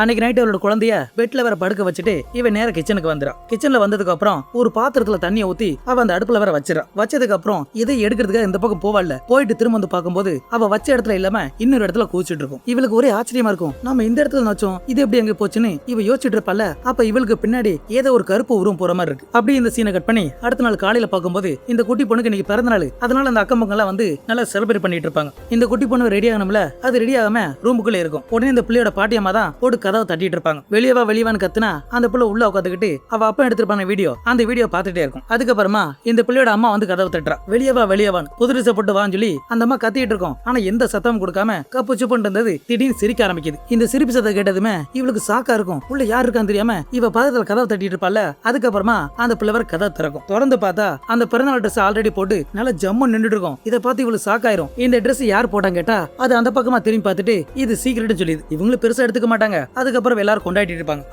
அன்னைக்கு நைட் அவளோட குழந்தைய பெட்ல வேற படுக்க வச்சுட்டு இவன் நேர கிச்சனுக்கு வந்துடும். கிச்சன்ல வந்ததுக்கு அப்புறம் ஒரு பாத்திரத்துல தண்ணியை ஊத்தி அவ அந்த அடுப்புல வேற வச்சிடறான். வச்சதுக்கு அப்புறம் இதை எடுக்கிறதுக்காக இந்த பக்கம் போவாள்ல, போயிட்டு திரும்ப வந்து பார்க்கும்போது அவ வச்ச இடத்துல இல்லாம இன்னொரு இடத்துல கூச்சிட்டு இருக்கும். இவளுக்கு ஒரே ஆச்சரியமா இருக்கும், நம்ம இந்த இடத்துல நச்சோம், இது எப்படி எங்க போச்சுன்னு இவ யோசிச்சுட்டு இருப்பால. அப்ப இவளுக்கு பின்னாடி ஏதோ ஒரு கருப்பு உருவம் போற மாதிரி இருக்கு. அப்படி இந்த சீனை கட் பண்ணி அடுத்த நாள் காலையில பார்க்கும்போது இந்த குட்டி பொண்ணுக்கு இன்னைக்கு பிறந்த நாள். அதனால அந்த அக்கம் பக்கம் எல்லாம் வந்து நல்லா செலிப்ரேட் பண்ணிட்டு இருப்பாங்க. இந்த குட்டி பொண்ணு ரெடி ஆகணும்ல, அது ரெடி ஆகாம ரூமுக்குள்ள இருக்கும். உடனே இந்த பிள்ளையோட பாட்டியம்மா தான் போட்டு கதவை தட்டிட்டு இருப்பாங்க. வெளியவான்னு கத்துனா அந்த பிள்ளை உள்ள உட்காந்துக்கிட்டு அவ அப்பா எடுத்திருப்பான வீடியோ, அந்த வீடியோ பார்த்துட்டே இருக்கும். அதுக்கப்புறமா இந்த பிள்ளையோட அம்மா வந்து கதவை தட்டுறா. வெளியவான்னு புது ட்ரெஸ் போட்டு வான்னு சொல்லி அந்த அம்மா கத்திட்டு இருக்கும். ஆனா எந்த சத்தமும் கொடுக்காம கப்பு சுப்புன்னு இருந்தது திடீர்னு சிரிக்க ஆரம்பிக்குது. இந்த சிரிப்பு சத்தம் கேட்டதுமே இவளுக்கு சாக்கா இருக்கும். உள்ள யாரு இருக்கான்னு தெரியாம இவ பக்கத்துல கதவை தட்டிட்டு இருப்பால. அதுக்கப்புறமா அந்த பிள்ளை வர கதவை திறக்கும். திறந்து பார்த்தா அந்த பிறந்தநாள் ட்ரெஸ் ஆல்ரெடி போட்டு நல்லா ஜம்மு நின்றுட்டு இருக்கும். இதை பார்த்து இவளுக்கு சாக்காயிரும். இந்த ட்ரெஸ் யார் போட்டாங்க கேட்டா அது அந்த பக்கமா திரும்பி பார்த்துட்டு இது சீக்கிரட் சொல்லிது. இவங்களும் பெருசா எடுத்துக்க மாட்டாங்க. அதுக்கப்புறம் எல்லாரும் கொண்டாடிட்டு இருப்பாங்க.